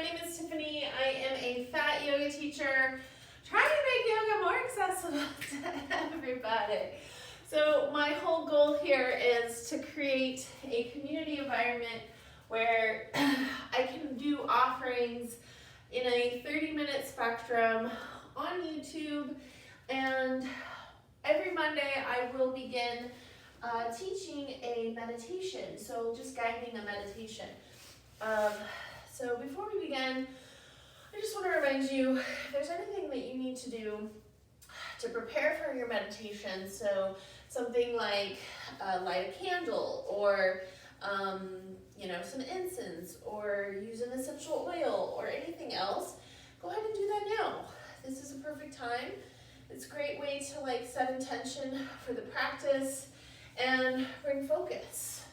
my name is Tiffany. I am a fat yoga teacher trying to make yoga more accessible to everybody. So my whole goal here is to create a community environment where I can do offerings in a 30-minute spectrum on YouTube, and every Monday I will begin teaching a meditation, so just guiding a meditation. So before we begin, I just want to remind you, if there's anything that you need to do to prepare for your meditation, so something like light a candle, or some incense, or use an essential oil, or anything else, go ahead and do that now. This is a perfect time. It's a great way to set intention for the practice and bring focus.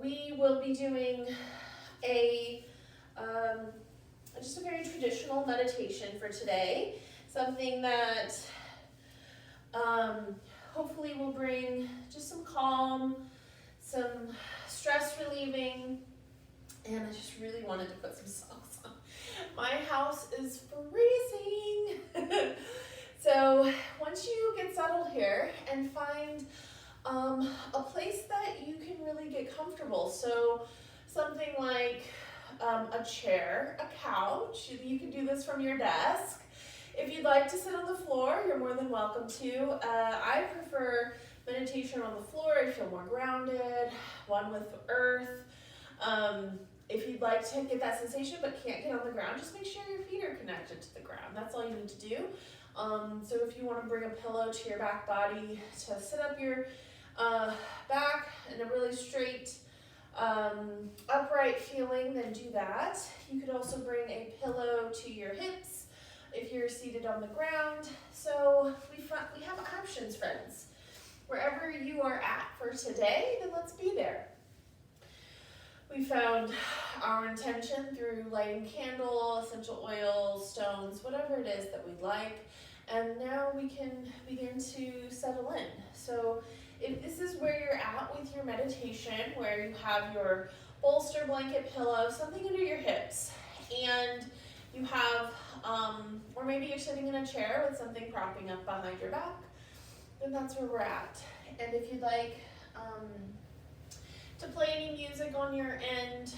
We will be doing just a very traditional meditation for today, something that hopefully will bring just some calm, some stress relieving, and I just really wanted to put some songs on. My house is freezing. So once you get settled here and find a place that you can really get comfortable, so something like a chair, a couch, you can do this from your desk. If you'd like to sit on the floor, you're more than welcome to. I prefer meditation on the floor. I feel more grounded, one with earth. If you'd like to get that sensation but can't get on the ground, just make sure your feet are connected to the ground. That's all you need to do. So if you want to bring a pillow to your back body to sit up your back in a really straight, upright feeling, then do that. You could also bring a pillow to your hips if you're seated on the ground. So we have options, friends. Wherever you are at for today, then let's be there. We found our intention through lighting candle, essential oils, stones, whatever it is that we'd like. And now we can begin to settle in. So if this is where you're at with your meditation, where you have your bolster, blanket, pillow, something under your hips, and you have, or maybe you're sitting in a chair with something propping up behind your back, then that's where we're at. And if you'd like to play any music on your end,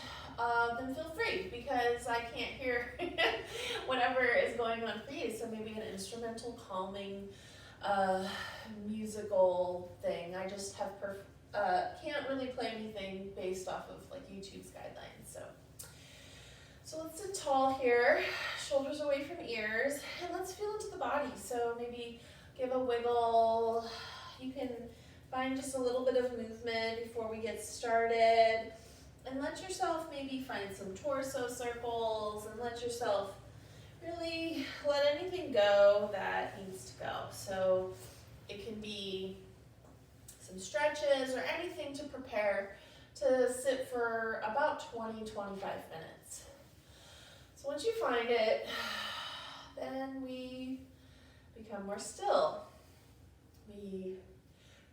then feel free, because I can't hear whatever is going on for you. So maybe an instrumental calming musical thing. I just have can't really play anything based off of YouTube's guidelines. So let's sit tall here, shoulders away from ears, and let's feel into the body. So maybe give a wiggle. You can find just a little bit of movement before we get started, and let yourself maybe find some torso circles, and let yourself really let anything go that needs to go. So it can be some stretches or anything to prepare to sit for about 20-25 minutes. So once you find it, then we become more still. We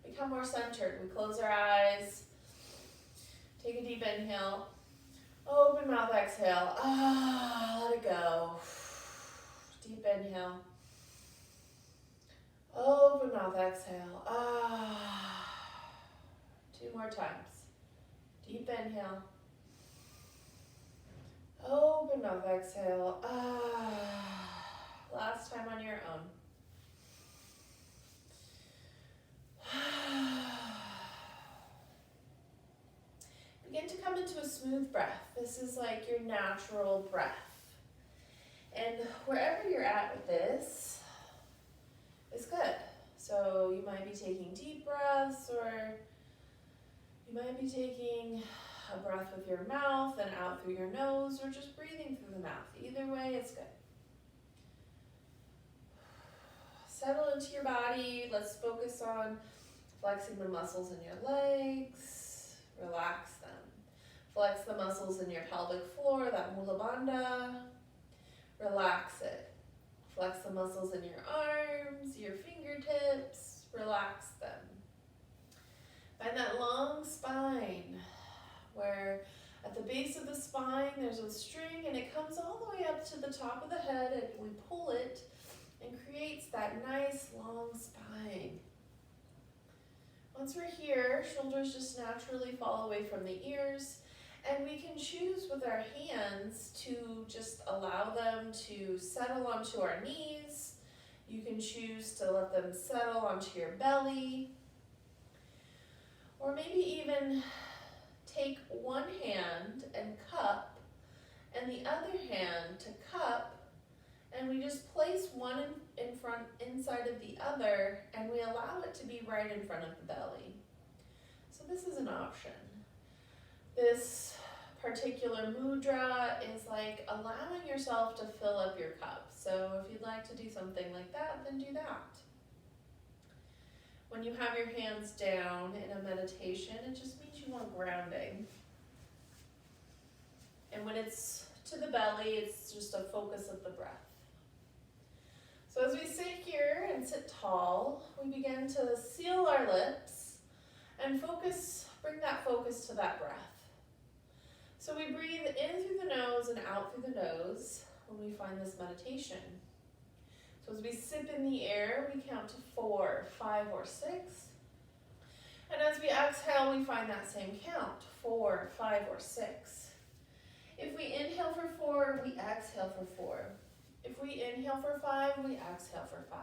become more centered. We close our eyes, take a deep inhale, open mouth, exhale, let it go. Deep inhale, open mouth, exhale, 2 more times. Deep inhale, open mouth, exhale, last time on your own. Begin to come into a smooth breath. This is like your natural breath. And wherever you're at with this is good. So you might be taking deep breaths, or you might be taking a breath with your mouth and out through your nose, or just breathing through the mouth. Either way, it's good. Settle into your body. Let's focus on flexing the muscles in your legs. Relax them. Flex the muscles in your pelvic floor, that mula bandha. Relax it. Flex the muscles in your arms, your fingertips. Relax them. Find that long spine where at the base of the spine, there's a string, and it comes all the way up to the top of the head, and we pull it and creates that nice long spine. Once we're here, shoulders just naturally fall away from the ears, and we can choose with our hands to just allow them to settle onto our knees. You can choose to let them settle onto your belly, or maybe even take one hand and cup, and the other hand to cup, and we just place one in front, inside of the other, and we allow it to be right in front of the belly. So this is an option. This particular mudra is like allowing yourself to fill up your cup. So if you'd like to do something like that, then do that. When you have your hands down in a meditation, it just means you want grounding. And when it's to the belly, it's just a focus of the breath. So as we sit here and sit tall, we begin to seal our lips and bring that focus to that breath. So we breathe in through the nose and out through the nose when we find this meditation. So as we sip in the air, we count to 4, 5, or 6. And as we exhale, we find that same count, 4, 5, or 6. If we inhale for 4, we exhale for 4. If we inhale for 5, we exhale for 5.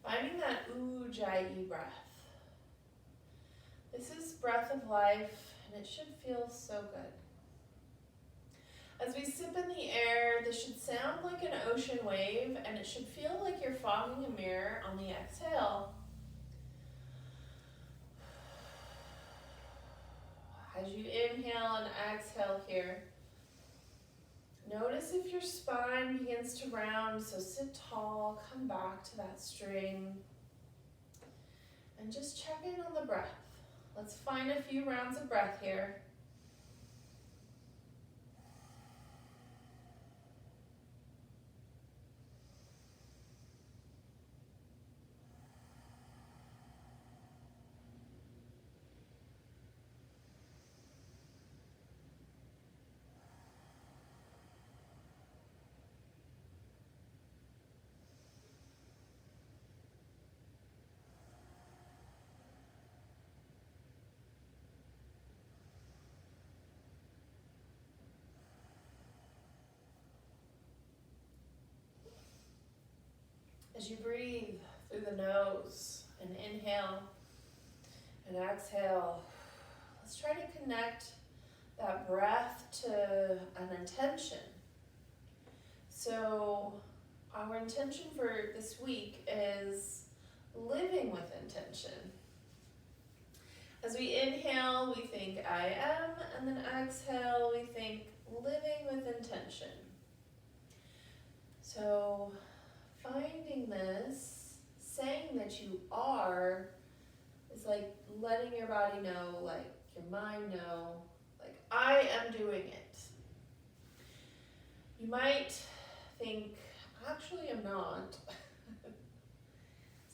Finding that ujjayi breath. This is breath of life, and it should feel so good. As we sip in the air, this should sound like an ocean wave, and it should feel like you're fogging a mirror on the exhale. As you inhale and exhale here, notice if your spine begins to round, so sit tall, come back to that string, and just check in on the breath. Let's find a few rounds of breath here. As you breathe through the nose and inhale and exhale, let's try to connect that breath to an intention. So our intention for this week is living with intention. As we inhale, we think I am, and then exhale, we think living with intention. So finding this, saying that you are, is like letting your body know, like your mind know, like I am doing it. You might think, actually I'm not.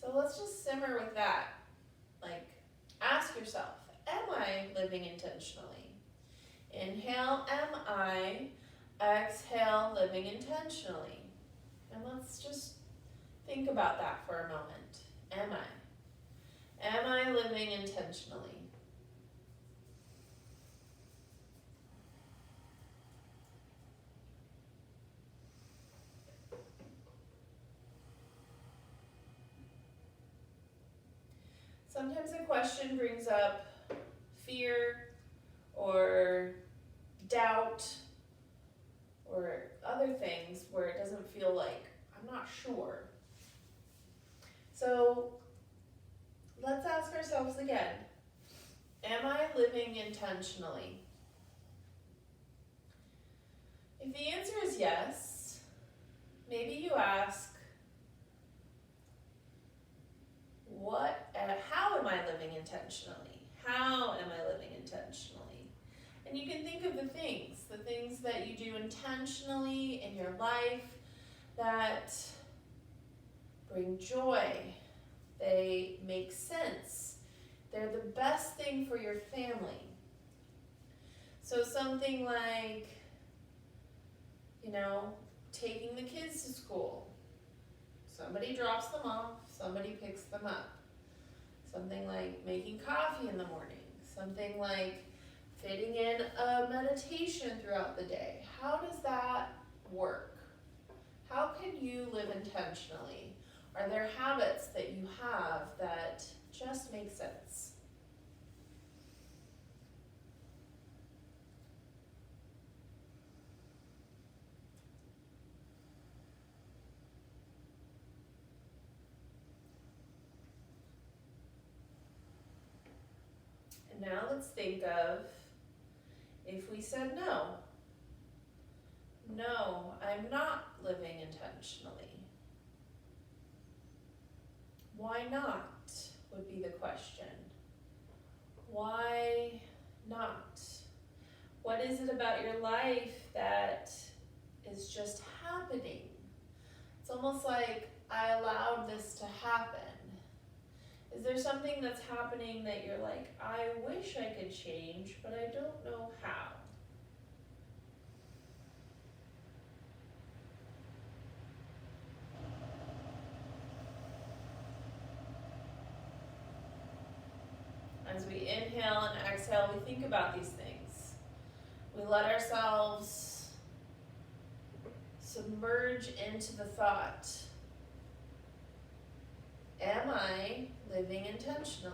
So let's just simmer with that. Like ask yourself, am I living intentionally? Inhale, am I? Exhale, living intentionally. And let's just think about that for a moment. Am I? Am I living intentionally? Sometimes a question brings up fear or doubt or other things where it doesn't feel like, I'm not sure. So let's ask ourselves again, am I living intentionally? If the answer is yes, maybe you ask, how am I living intentionally? How am I living intentionally? And you can think of the things that you do intentionally in your life that bring joy. They make sense. They're the best thing for your family. So something like, taking the kids to school. Somebody drops them off, somebody picks them up. Something like making coffee in the morning. Something like fitting in a meditation throughout the day. How does that work? How can you live intentionally? Are there habits that you have that just make sense? And now let's think of if we said no. No, I'm not living intentionally. Why not would be the question. Why not? What is it about your life that is just happening? It's almost like I allowed this to happen. Is there something that's happening that you're like, I wish I could change, but I don't know how? As we inhale and exhale, we think about these things. We let ourselves submerge into the thought, am I living intentionally?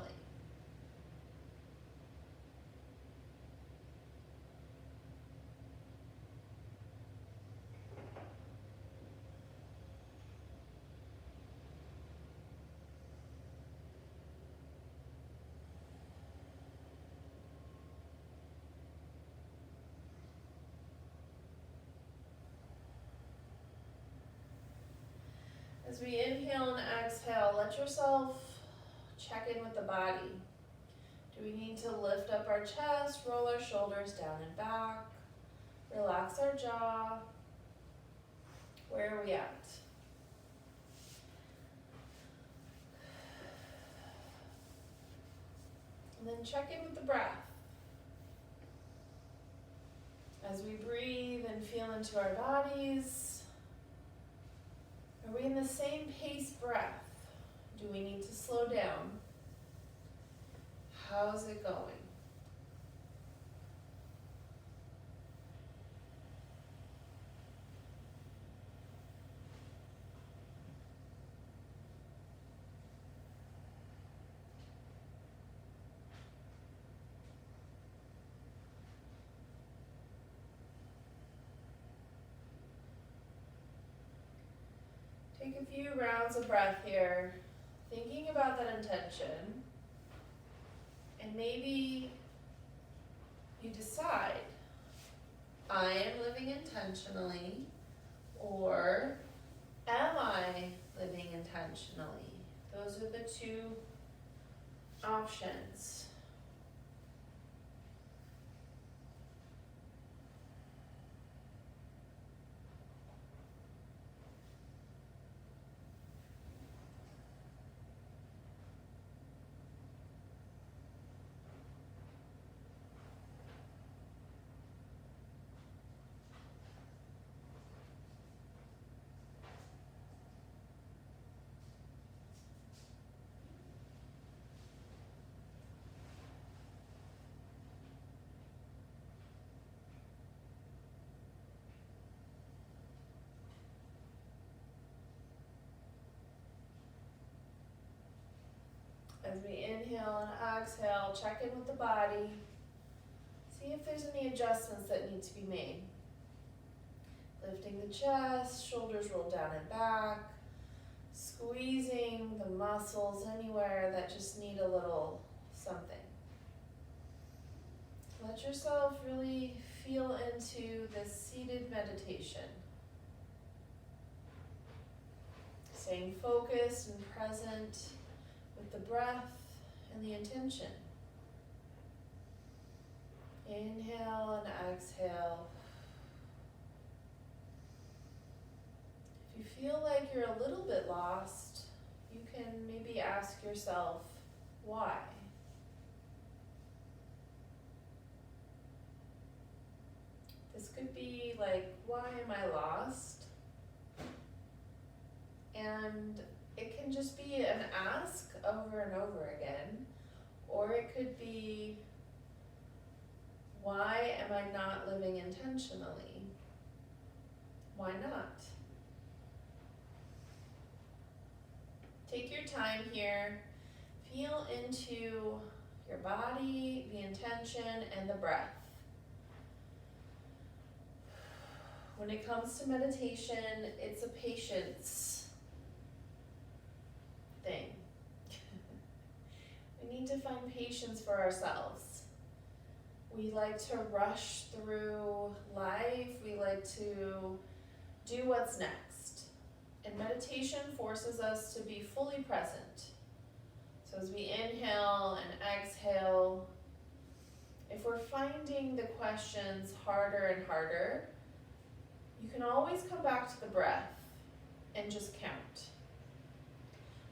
As we inhale and exhale, let yourself check in with the body. Do we need to lift up our chest, roll our shoulders down and back, relax our jaw? Where are we at? And then check in with the breath. As we breathe and feel into our bodies, are we in the same pace breath? Do we need to slow down? How's it going? Take a few rounds of breath here, thinking about that intention, and maybe you decide, I am living intentionally, or am I living intentionally? Those are the two options. As we inhale and exhale, check in with the body. See if there's any adjustments that need to be made. Lifting the chest, shoulders roll down and back. Squeezing the muscles anywhere that just need a little something. Let yourself really feel into this seated meditation. Staying focused and present with the breath and the intention. Inhale and exhale. If you feel like you're a little bit lost, you can maybe ask yourself, why? This could be like, why am I lost? And it can just be an ask over and over again. Or it could be, why am I not living intentionally? Why not? Take your time here. Feel into your body, the intention, and the breath. When it comes to meditation, it's a patience thing. We need to find patience for ourselves. We like to rush through life. We like to do what's next. And meditation forces us to be fully present. So as we inhale and exhale, if we're finding the questions harder and harder, you can always come back to the breath and just count.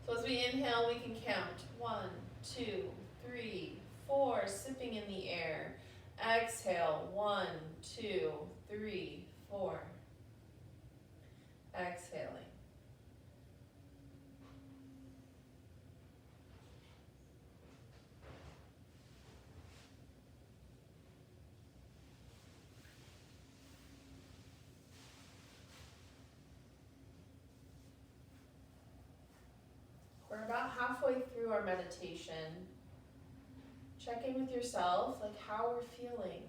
So as we inhale, we can count 1, 2, 3, 4, sipping in the air. Exhale, 1, 2, 3, 4. Exhaling. We're about halfway through our meditation. Check in with yourself, like how we're feeling.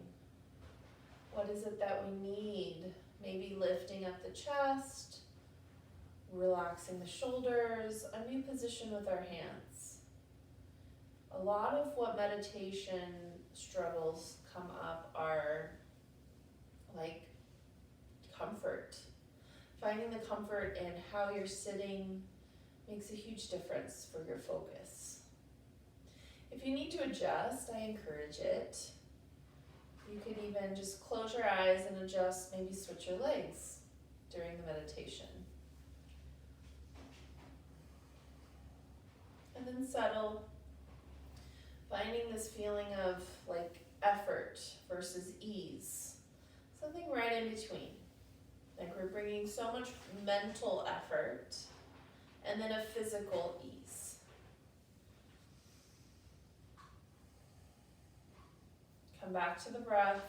What is it that we need? Maybe lifting up the chest, relaxing the shoulders, a new position with our hands. A lot of what meditation struggles come up are like comfort. Finding the comfort in how you're sitting makes a huge difference for your focus. If you need to adjust, I encourage it. You could even just close your eyes and adjust, maybe switch your legs during the meditation. And then settle, finding this feeling of like effort versus ease. Something right in between. Like we're bringing so much mental effort and then a physical ease. Come back to the breath.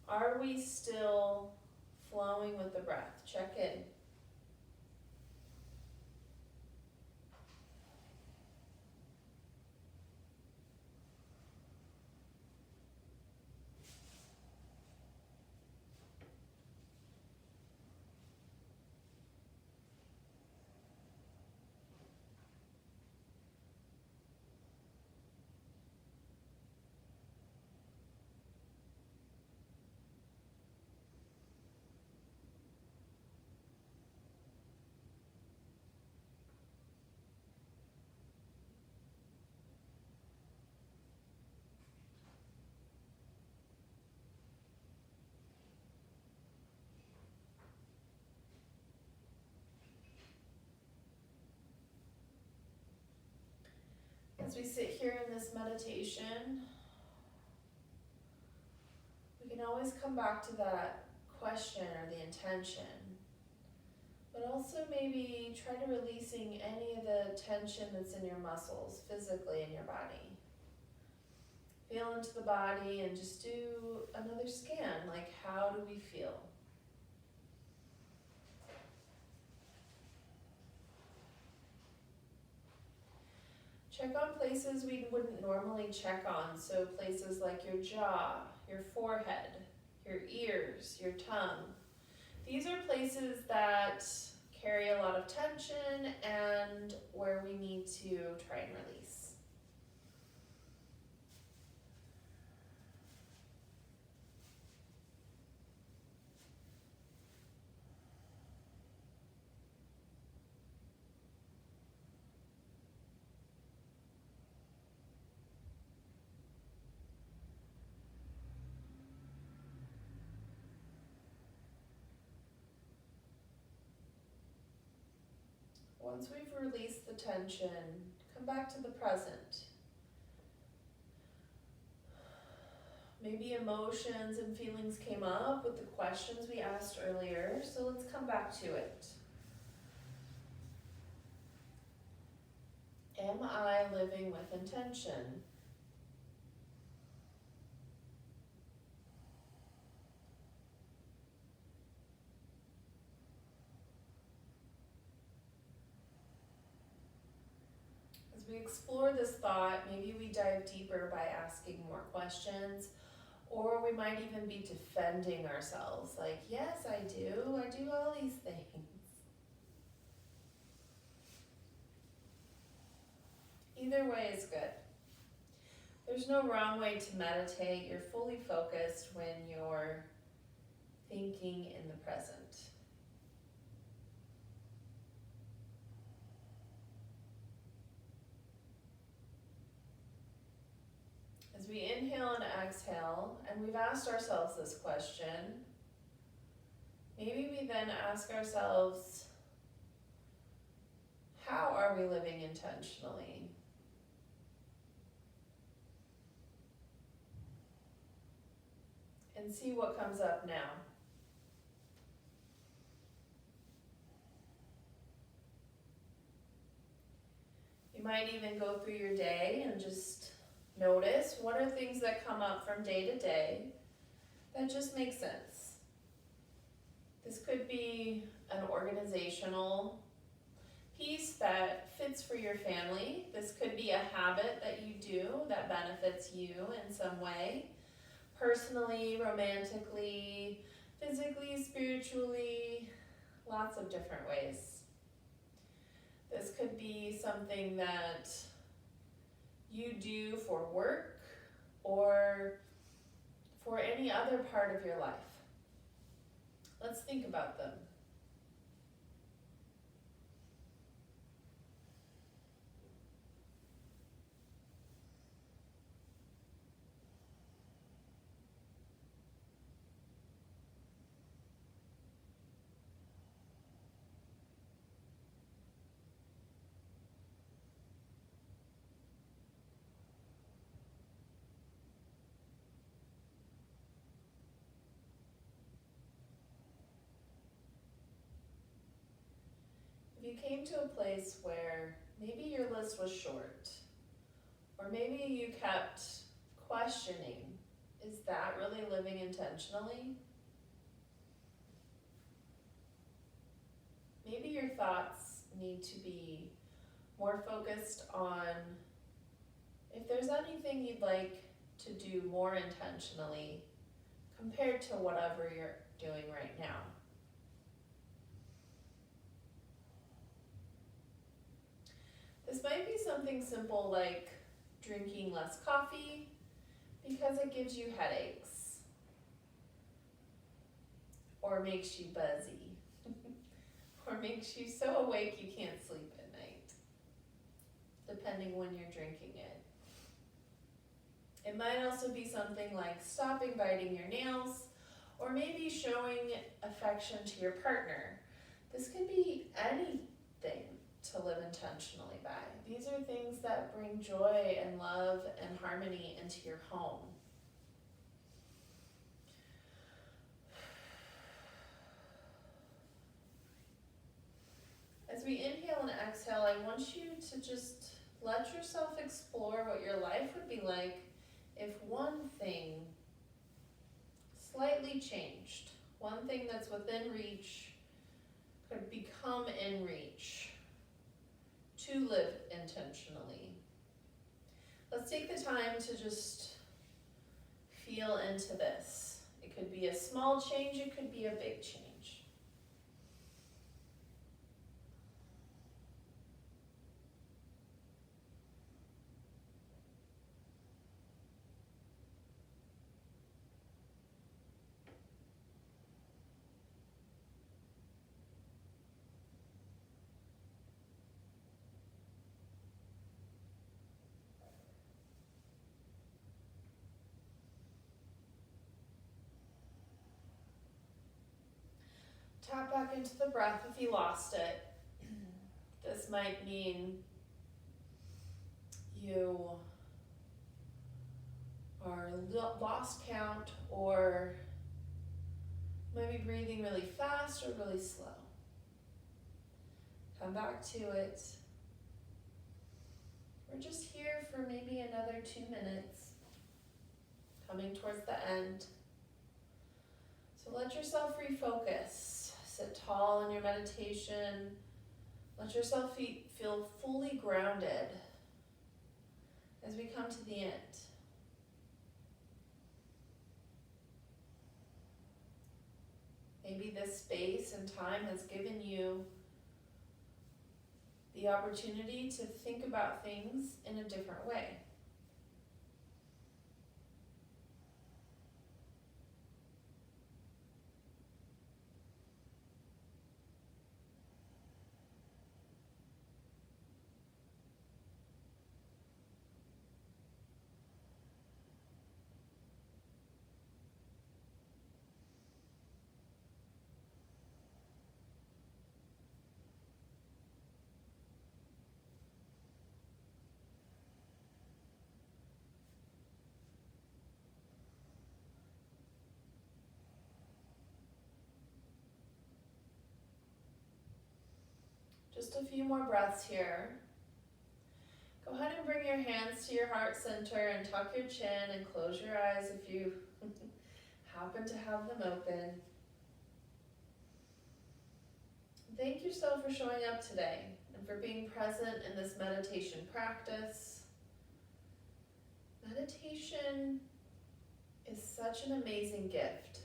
Are we still flowing with the breath? Check in. As we sit here in this meditation, we can always come back to that question or the intention, but also maybe try to releasing any of the tension that's in your muscles physically in your body. Feel into the body and just do another scan, like how do we feel? Check on places we wouldn't normally check on, so places like your jaw, your forehead, your ears, your tongue. These are places that carry a lot of tension and where we need to try and release. Once we've released the tension, come back to the present. Maybe emotions and feelings came up with the questions we asked earlier, so let's come back to it. Am I living with intention? As we explore this thought, maybe we dive deeper by asking more questions, or we might even be defending ourselves, like, yes, I do all these things. Either way is good. There's no wrong way to meditate. You're fully focused when you're thinking in the present. As we inhale and exhale, and we've asked ourselves this question, maybe we then ask ourselves, how are we living intentionally? And see what comes up now. You might even go through your day and just notice what are things that come up from day to day that just make sense. This could be an organizational piece that fits for your family. This could be a habit that you do that benefits you in some way. Personally, romantically, physically, spiritually, lots of different ways. This could be something that you do for work or for any other part of your life. Let's think about them. If you came to a place where maybe your list was short, or maybe you kept questioning, is that really living intentionally? Maybe your thoughts need to be more focused on if there's anything you'd like to do more intentionally compared to whatever you're doing right now. This might be something simple like drinking less coffee because it gives you headaches or makes you buzzy or makes you so awake you can't sleep at night, depending when you're drinking it. It might also be something like stopping biting your nails or maybe showing affection to your partner. This could be anything to live intentionally by. These are things that bring joy and love and harmony into your home. As we inhale and exhale, I want you to just let yourself explore what your life would be like if one thing slightly changed. One thing that's within reach could become in reach to live intentionally. Let's take the time to just feel into this. It could be a small change, it could be a big change. Tap back into the breath if you lost it. This might mean you or lost count, or maybe breathing really fast or really slow. Come back to it. We're just here for maybe another 2 minutes, coming towards the end. So let yourself refocus. Sit tall in your meditation. Let yourself feel fully grounded as we come to the end. Maybe this space and time has given you the opportunity to think about things in a different way. Just a few more breaths here. Go ahead and bring your hands to your heart center and tuck your chin and close your eyes if you happen to have them open. Thank yourself for showing up today and for being present in this meditation practice. Meditation is such an amazing gift.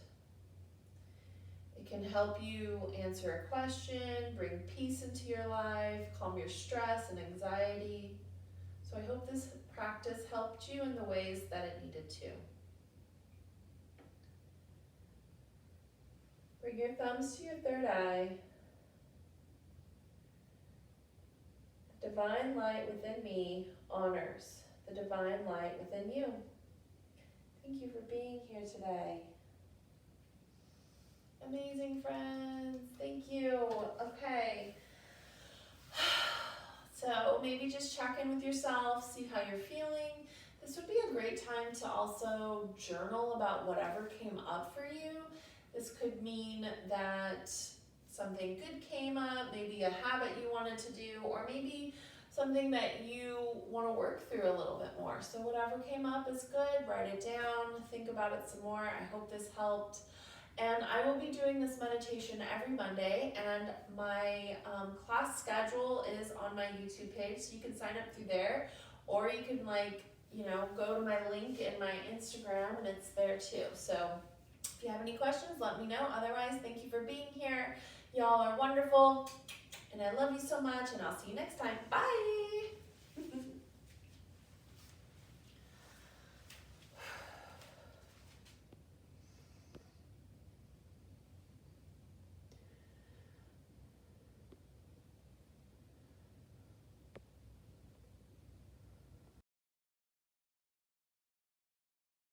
It can help you answer a question, bring peace into your life, calm your stress and anxiety. So I hope this practice helped you in the ways that it needed to. Bring your thumbs to your third eye. The divine light within me honors the divine light within you. Thank you for being here today. Amazing friends, thank you. Okay, so maybe just check in with yourself, see how you're feeling. This would be a great time to also journal about whatever came up for you. This could mean that something good came up, maybe a habit you wanted to do, or maybe something that you want to work through a little bit more. So whatever came up is good, write it down, think about it some more. I hope this helped. And I will be doing this meditation every Monday, and my class schedule is on my YouTube page, so you can sign up through there, or you can go to my link in my Instagram, and it's there too. So if you have any questions, let me know. Otherwise, thank you for being here. Y'all are wonderful, and I love you so much, and I'll see you next time. Bye!